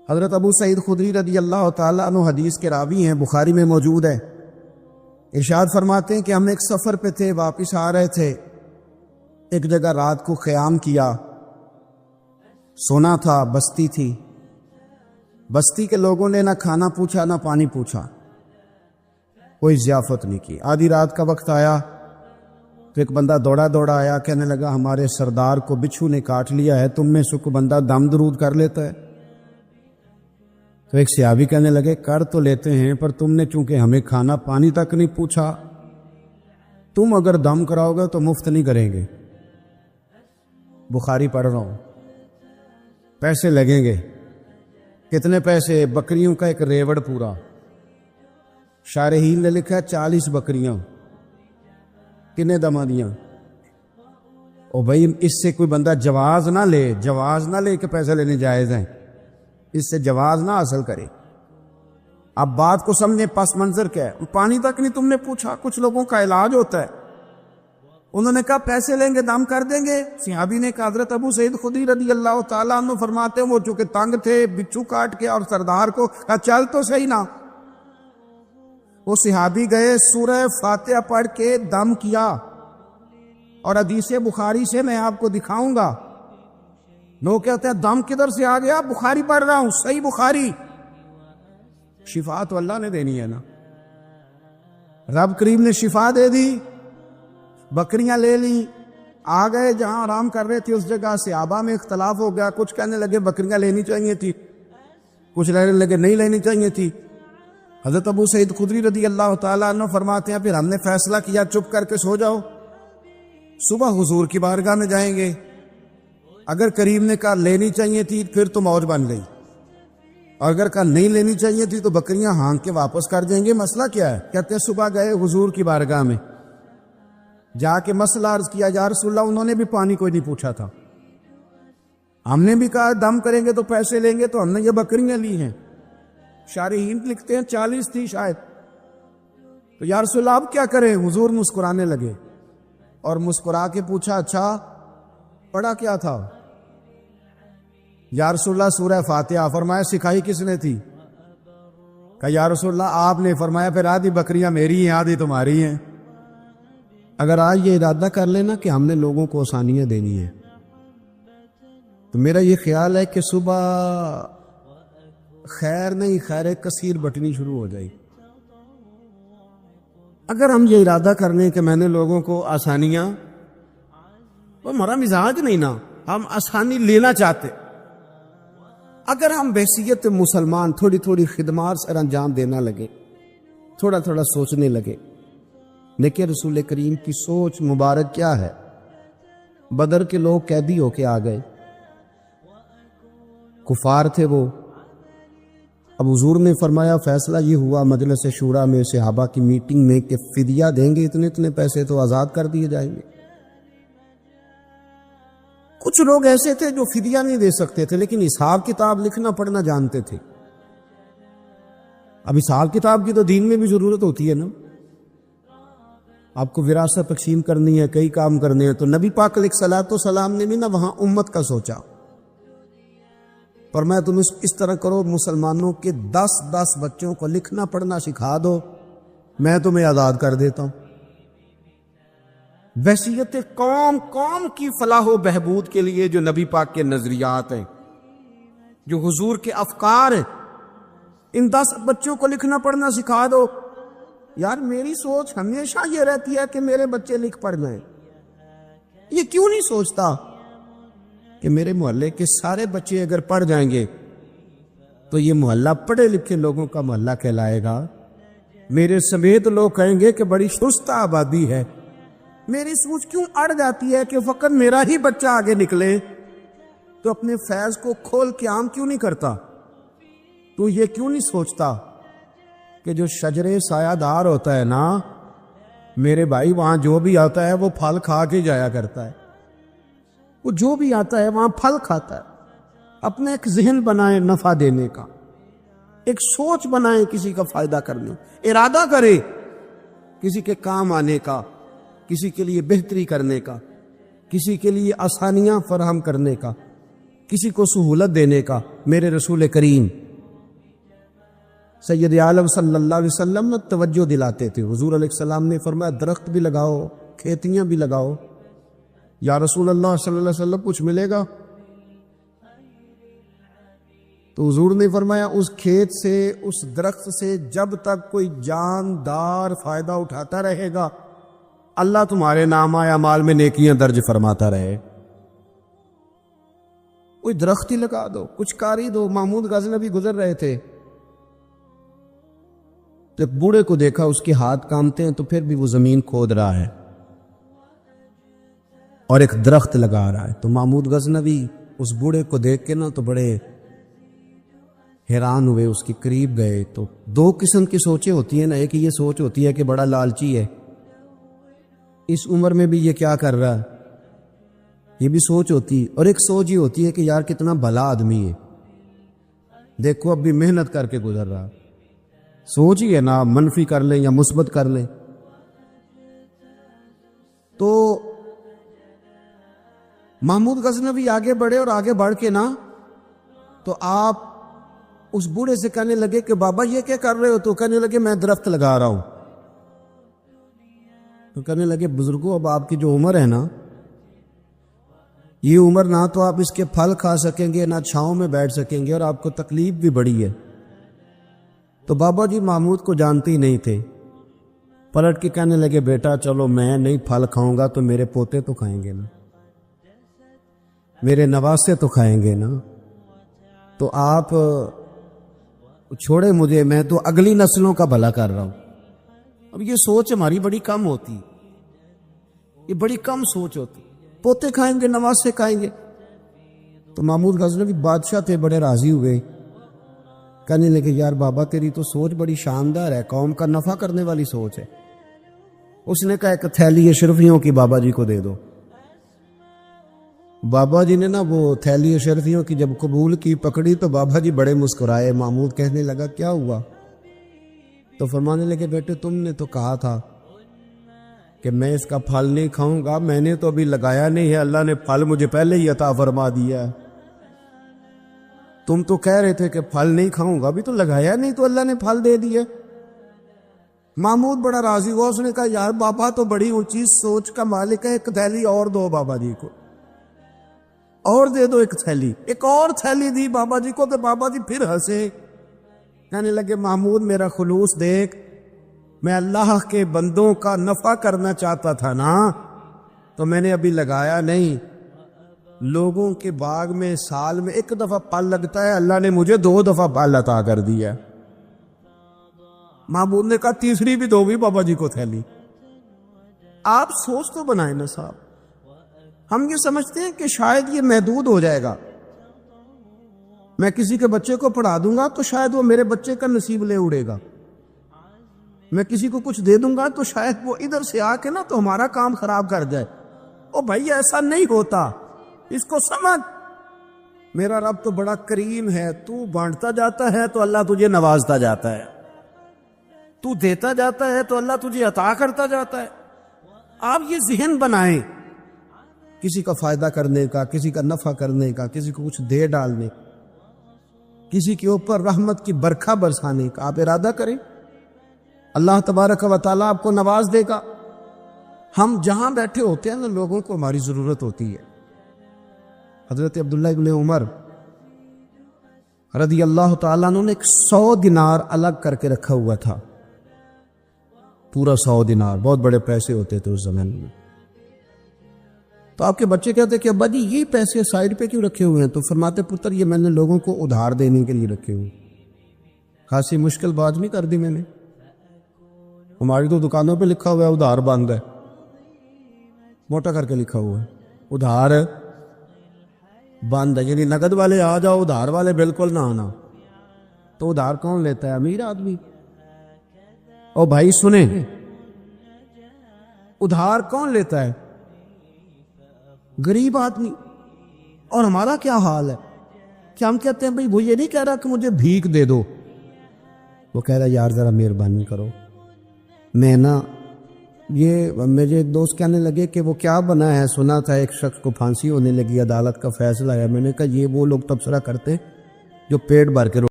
حضرت ابو سعید خدری رضی اللہ تعالیٰ عنہ حدیث کے راوی ہیں، بخاری میں موجود ہے۔ ارشاد فرماتے ہیں کہ ہم ایک سفر پہ تھے، واپس آ رہے تھے، ایک جگہ رات کو قیام کیا، سونا تھا، بستی تھی، بستی کے لوگوں نے نہ کھانا پوچھا نہ پانی پوچھا، کوئی ضیافت نہیں کی۔ آدھی رات کا وقت آیا تو ایک بندہ دوڑا دوڑا آیا، کہنے لگا ہمارے سردار کو بچھو نے کاٹ لیا ہے، تم میں سے کوئی بندہ دم درود کر لیتا ہے؟ تو ایک صحابی کہنے لگے کر تو لیتے ہیں، پر تم نے چونکہ ہمیں کھانا پانی تک نہیں پوچھا، تم اگر دم کراؤ گے تو مفت نہیں کریں گے۔ بخاری پڑھ رہا ہوں، پیسے لگیں گے۔ کتنے پیسے؟ بکریوں کا ایک ریوڑ پورا۔ شارحین نے لکھا 40 بکریاں، کنے دما دیاں؟ او بھائی اس سے کوئی بندہ جواز نہ لے کہ پیسے لینے جائز ہیں، اس سے جواز نہ حاصل کرے۔ اب بات کو سمجھیں، پس منظر کیا ہے؟ پانی تک نہیں تم نے پوچھا۔ کچھ لوگوں کا علاج ہوتا ہے، انہوں نے کہا پیسے لیں گے دم کر دیں گے۔ صحابی نے کہا، حضرت ابو سعید خدری رضی اللہ تعالیٰ عنہ فرماتے ہیں وہ چونکہ تنگ تھے، بچھو کاٹ کے، اور سردار کو کہا چل تو صحیح نا۔ وہ صحابی گئے، سورہ فاتحہ پڑھ کے دم کیا، اور حدیث بخاری سے میں آپ کو دکھاؤں گا۔ لوگ کہتے ہیں دم کدھر سے آ گیا؟ بخاری پڑھ رہا ہوں، صحیح بخاری۔ شفا تو اللہ نے دینی ہے نا، رب کریم نے شفا دے دی۔ بکریاں لے لی، آ گئے جہاں آرام کر رہے تھے اس جگہ۔ صحابہ میں اختلاف ہو گیا، کچھ کہنے لگے بکریاں لینی چاہیے تھی، کچھ کہنے لگے نہیں لینی چاہیے تھی۔ حضرت ابو سعید خدری رضی اللہ تعالیٰ عنہ فرماتے ہیں پھر ہم نے فیصلہ کیا چپ کر کے سو جاؤ، صبح حضور کی بارگاہ میں جائیں گے۔ اگر کریم نے کہا لینی چاہیے تھی پھر تو موج بن گئی، اور اگر کہا نہیں لینی چاہیے تھی تو بکریاں ہانک کے واپس کر دیں گے۔ مسئلہ کیا ہے؟ کہتے ہیں صبح گئے حضور کی بارگاہ میں، جا کے مسئلہ عرض کیا، یا رسول اللہ انہوں نے بھی پانی کوئی نہیں پوچھا تھا، ہم نے بھی کہا دم کریں گے تو پیسے لیں گے، تو ہم نے یہ بکریاں لی ہیں۔ شارحین لکھتے ہیں 40 تھی شاید۔ تو یا رسول اللہ اب کیا کریں؟ حضور مسکرانے لگے، اور مسکرا کے پوچھا اچھا پڑھا کیا تھا؟ یا رسول اللہ سورہ فاتحہ۔ فرمایا سکھائی کس نے تھی؟ کہا یا رسول اللہ آپ نے۔ فرمایا پھر آدھی بکریاں میری ہیں آدھی تمہاری ہیں۔ اگر آج یہ ارادہ کر لینا کہ ہم نے لوگوں کو آسانیاں دینی ہیں، تو میرا یہ خیال ہے کہ صبح خیر نہیں خیر کثیر بٹنی شروع ہو جائے۔ اگر ہم یہ ارادہ کر لیں کہ میں نے لوگوں کو آسانیاں، وہ ہمارا مزاج نہیں نا، ہم آسانی لینا چاہتے۔ اگر ہم بحیثیت مسلمان تھوڑی تھوڑی خدمات سر انجام دینا لگے، تھوڑا تھوڑا سوچنے لگے، لیکن رسول کریم کی سوچ مبارک کیا ہے؟ بدر کے لوگ قیدی ہو کے آ گئے، کفار تھے وہ۔ اب حضور نے فرمایا فیصلہ یہ ہوا مجلس شورا میں، صحابہ کی میٹنگ میں، کہ فدیہ دیں گے اتنے اتنے پیسے تو آزاد کر دیے جائیں گے۔ کچھ لوگ ایسے تھے جو فدیہ نہیں دے سکتے تھے، لیکن حساب کتاب لکھنا پڑھنا جانتے تھے۔ اب حساب کتاب کی تو دین میں بھی ضرورت ہوتی ہے نا، آپ کو وراثت تقسیم کرنی ہے، کئی کام کرنے ہیں، تو نبی پاک علیہ الصلوۃ والسلام نے بھی نا وہاں امت کا سوچا، پر میں تم اس طرح کرو، مسلمانوں کے 10 بچوں کو لکھنا پڑھنا سکھا دو، میں تمہیں آزاد کر دیتا ہوں۔ بحیثیت قوم کی فلاح و بہبود کے لیے جو نبی پاک کے نظریات ہیں، جو حضور کے افکار ہیں، ان 10 بچوں کو لکھنا پڑھنا سکھا دو۔ یار میری سوچ ہمیشہ یہ رہتی ہے کہ میرے بچے لکھ پڑھ جائیں۔ یہ کیوں نہیں سوچتا کہ میرے محلے کے سارے بچے اگر پڑھ جائیں گے تو یہ محلہ پڑھے لکھے لوگوں کا محلہ کہلائے گا، میرے سمیت لوگ کہیں گے کہ بڑی شستہ آبادی ہے۔ میری سوچ کیوں اڑ جاتی ہے کہ فقط میرا ہی بچہ آگے نکلے؟ تو اپنے فیض کو کھول کے عام کیوں نہیں کرتا؟ تو یہ کیوں نہیں سوچتا کہ جو شجر سایہ دار ہوتا ہے نا میرے بھائی، وہاں جو بھی آتا ہے وہ پھل کھا کے جایا کرتا ہے، وہ جو بھی آتا ہے وہاں پھل کھاتا ہے۔ اپنے ایک ذہن بنائیں نفع دینے کا، ایک سوچ بنائیں کسی کا فائدہ کرنے، ارادہ کرے کسی کے کام آنے کا، کسی کے لیے بہتری کرنے کا، کسی کے لیے آسانیاں فراہم کرنے کا۔ کسی کو سہولت دینے کا. میرے رسول کریم سید عالم صلی اللہ علیہ وسلم نے توجہ دلاتے تھے. حضور علیہ السلام نے فرمایا درخت بھی لگاؤ, کھیتیاں بھی لگاؤ. یا رسول اللہ صلی اللہ علیہ وسلم کچھ ملے گا؟ تو حضور نے فرمایا اس کھیت سے, اس درخت سے جب تک کوئی جاندار فائدہ اٹھاتا رہے گا اللہ تمہارے نام اعمال میں نیکیاں درج فرماتا رہے. کوئی درخت ہی لگا دو, کچھ کار ہی دو. محمود غزنوی گزر رہے تھے, جب بوڑھے کو دیکھا اس کے ہاتھ کامتے ہیں تو پھر بھی وہ زمین کھود رہا ہے اور ایک درخت لگا رہا ہے. تو محمود غزنوی اس بوڑھے کو دیکھ کے نا تو بڑے حیران ہوئے, اس کے قریب گئے. تو دو قسم کی سوچیں ہوتی ہیں نا, ایک یہ سوچ ہوتی ہے کہ بڑا لالچی ہے, اس عمر میں بھی یہ کیا کر رہا ہے, یہ بھی سوچ ہوتی. اور ایک سوچ یہ ہوتی ہے کہ یار کتنا بھلا آدمی ہے, دیکھو اب بھی محنت کر کے گزر رہا. سوچ ہی ہے نا, منفی کر لیں یا مثبت کر لیں. تو محمود غزنوی آگے بڑھے اور آگے بڑھ کے نا تو آپ اس بوڑھے سے کہنے لگے کہ بابا یہ کیا کر رہے ہو؟ تو کہنے لگے میں درخت لگا رہا ہوں. تو کہنے لگے بزرگوں اب آپ کی جو عمر ہے نا, یہ عمر نہ تو آپ اس کے پھل کھا سکیں گے نہ چھاؤں میں بیٹھ سکیں گے, اور آپ کو تکلیف بھی بڑی ہے. تو بابا جی محمود کو جانتے ہی نہیں تھے, پلٹ کے کہنے لگے بیٹا چلو میں نہیں پھل کھاؤں گا تو میرے پوتے تو کھائیں گے نا, میرے نواسے تو کھائیں گے نا. تو آپ چھوڑے مجھے, میں تو اگلی نسلوں کا بھلا کر رہا ہوں. اب یہ سوچ ہماری بڑی کم ہوتی, یہ بڑی کم سوچ ہوتی. پوتے کھائیں گے, نواسے کھائیں گے. تو محمود غزنوی بادشاہ تھے, بڑے راضی ہوئے, کہنے لگے یار بابا تیری تو سوچ بڑی شاندار ہے, قوم کا نفع کرنے والی سوچ ہے. اس نے کہا ایک تھیلی اشرفیوں کی بابا جی کو دے دو. بابا جی نے نا وہ تھیلی اشرفیوں کی جب قبول کی, پکڑی, تو بابا جی بڑے مسکرائے. محمود کہنے لگا کیا ہوا؟ تو فرمانے لگے بیٹے تم نے تو کہا تھا کہ میں اس کا پھل نہیں کھاؤں گا, میں نے تو ابھی لگایا نہیں ہے, اللہ نے پھل مجھے پہلے ہی عطا فرما دیا. تم تو کہہ رہے تھے کہ پھل نہیں کھاؤں گا, ابھی تو لگایا نہیں تو اللہ نے پھل دے دیا. محمود بڑا راضی ہوا, اس نے کہا یار بابا تو بڑی اونچی سوچ کا مالک ہے, ایک تھیلی اور دو بابا جی کو, اور دے دو ایک تھیلی. ایک اور تھیلی دی بابا جی کو, تو بابا جی پھر ہنسے, کہنے لگے محمود میرا خلوص دیکھ, میں اللہ کے بندوں کا نفع کرنا چاہتا تھا نا, تو میں نے ابھی لگایا نہیں. لوگوں کے باغ میں سال میں ایک دفعہ پھل لگتا ہے, اللہ نے مجھے 2 دفعہ پھل عطا کر دیا. محمود نے کہا تیسری بھی دو بھی بابا جی کو تھیلی. آپ سوچ تو بنائیں نا صاحب. ہم یہ سمجھتے ہیں کہ شاید یہ محدود ہو جائے گا, میں کسی کے بچے کو پڑھا دوں گا تو شاید وہ میرے بچے کا نصیب لے اڑے گا, میں کسی کو کچھ دے دوں گا تو شاید وہ ادھر سے آ کے نا تو ہمارا کام خراب کر جائے. او بھائی ایسا نہیں ہوتا, اس کو سمجھ. میرا رب تو بڑا کریم ہے, تو بانٹتا جاتا ہے تو اللہ تجھے نوازتا جاتا ہے, تو دیتا جاتا ہے تو اللہ تجھے عطا کرتا جاتا ہے. آپ یہ ذہن بنائیں, کسی کا فائدہ کرنے کا, کسی کا نفع کرنے کا, کسی کو کچھ دے ڈالنے, کسی کے اوپر رحمت کی برکھا برسانے کا آپ ارادہ کریں, اللہ تبارک و تعالیٰ آپ کو نواز دے گا. ہم جہاں بیٹھے ہوتے ہیں نا لوگوں کو ہماری ضرورت ہوتی ہے. حضرت عبداللہ ابن عمر رضی اللہ تعالیٰ عنہ نے 100 دینار الگ کر کے رکھا ہوا تھا, پورا 100 دینار, بہت بڑے پیسے ہوتے تھے اس زمانے میں. تو آپ کے بچے کہتے کہ ابا جی یہ پیسے سائڈ پہ کیوں رکھے ہوئے ہیں؟ تو فرماتے پتر یہ میں نے لوگوں کو ادھار دینے کے لیے رکھے ہوئے. خاصی مشکل بات نہیں کر دی میں نے, ہماری تو دکانوں پہ لکھا ہوا ہے ادھار بند ہے, موٹا کر کے لکھا ہوا ہے ادھار بند ہے, یعنی نقد والے آ جاؤ, ادھار والے بالکل نہ آنا. تو ادھار کون لیتا ہے؟ امیر آدمی. او بھائی سنیں, ادھار کون لیتا ہے؟ غریب آدمی. اور ہمارا کیا حال ہے کہ ہم کہتے ہیں بھائی وہ یہ نہیں کہہ رہا کہ مجھے بھیک دے دو, وہ کہہ رہا یار ذرا مہربانی کرو, میں نا یہ میرے دوست کہنے لگے کہ وہ کیا بنا ہے، سنا تھا ایک شخص کو پھانسی ہونے لگی، عدالت کا فیصلہ ہے۔ میں نے کہا یہ وہ لوگ تبصرہ کرتے جو پیٹ بھر کے